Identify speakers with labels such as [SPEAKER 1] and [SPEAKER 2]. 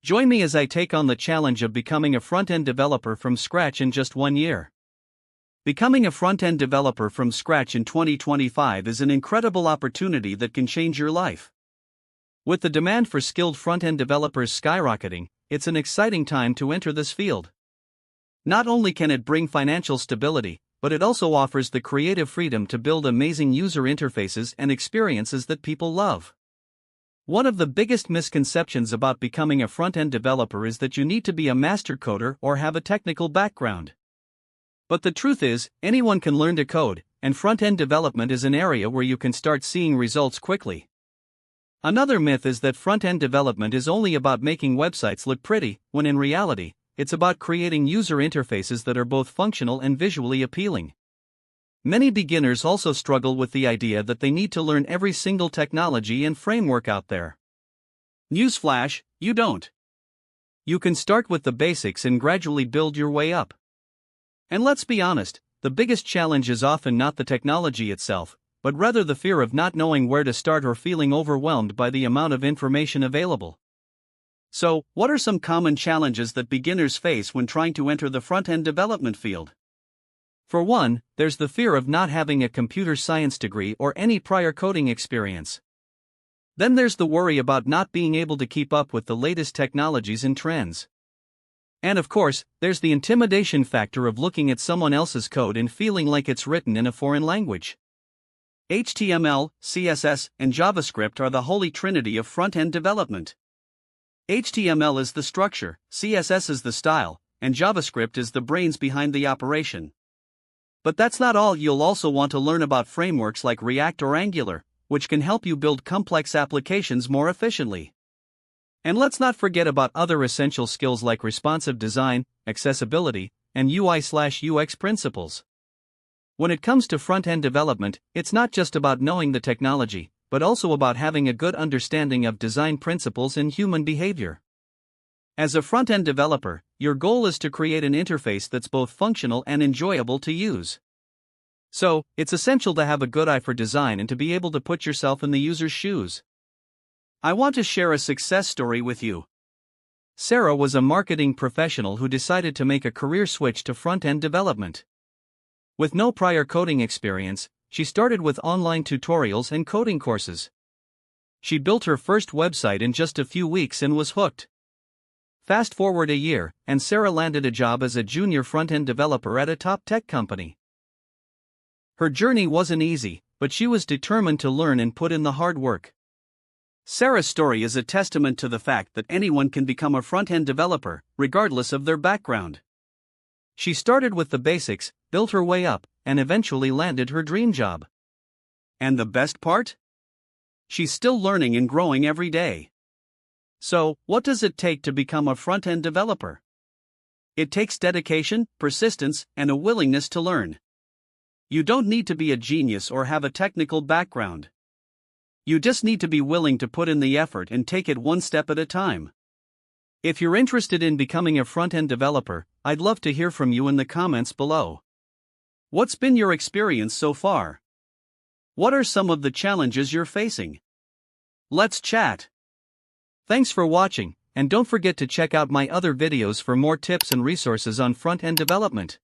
[SPEAKER 1] Join me as I take on the challenge of becoming a front-end developer from scratch in just 1 year. Becoming a front-end developer from scratch in 2025 is an incredible opportunity that can change your life. With the demand for skilled front-end developers skyrocketing, it's an exciting time to enter this field. Not only can it bring financial stability, but it also offers the creative freedom to build amazing user interfaces and experiences that people love. One of the biggest misconceptions about becoming a front-end developer is that you need to be a master coder or have a technical background. But the truth is, anyone can learn to code, and front-end development is an area where you can start seeing results quickly. Another myth is that front-end development is only about making websites look pretty, when in reality, it's about creating user interfaces that are both functional and visually appealing. Many beginners also struggle with the idea that they need to learn every single technology and framework out there. Newsflash, you don't. You can start with the basics and gradually build your way up. And let's be honest, the biggest challenge is often not the technology itself, but rather the fear of not knowing where to start or feeling overwhelmed by the amount of information available. So, what are some common challenges that beginners face when trying to enter the front-end development field? For one, there's the fear of not having a computer science degree or any prior coding experience. Then there's the worry about not being able to keep up with the latest technologies and trends. And of course, there's the intimidation factor of looking at someone else's code and feeling like it's written in a foreign language. HTML, CSS, and JavaScript are the holy trinity of front-end development. HTML is the structure, CSS is the style, and JavaScript is the brains behind the operation. But that's not all. You'll also want to learn about frameworks like React or Angular, which can help you build complex applications more efficiently. And let's not forget about other essential skills like responsive design, accessibility, and UI/UX principles. When it comes to front-end development, it's not just about knowing the technology, but also about having a good understanding of design principles and human behavior. As a front-end developer, your goal is to create an interface that's both functional and enjoyable to use. So, it's essential to have a good eye for design and to be able to put yourself in the user's shoes. I want to share a success story with you. Sarah was a marketing professional who decided to make a career switch to front-end development. With no prior coding experience, she started with online tutorials and coding courses. She built her first website in just a few weeks and was hooked. Fast forward a year, and Sarah landed a job as a junior front-end developer at a top tech company. Her journey wasn't easy, but she was determined to learn and put in the hard work. Sarah's story is a testament to the fact that anyone can become a front-end developer, regardless of their background. She started with the basics, built her way up, and eventually landed her dream job. And the best part? She's still learning and growing every day. So, what does it take to become a front-end developer? It takes dedication, persistence, and a willingness to learn. You don't need to be a genius or have a technical background. You just need to be willing to put in the effort and take it one step at a time. If you're interested in becoming a front-end developer, I'd love to hear from you in the comments below. What's been your experience so far? What are some of the challenges you're facing? Let's chat. Thanks for watching, and don't forget to check out my other videos for more tips and resources on front-end development.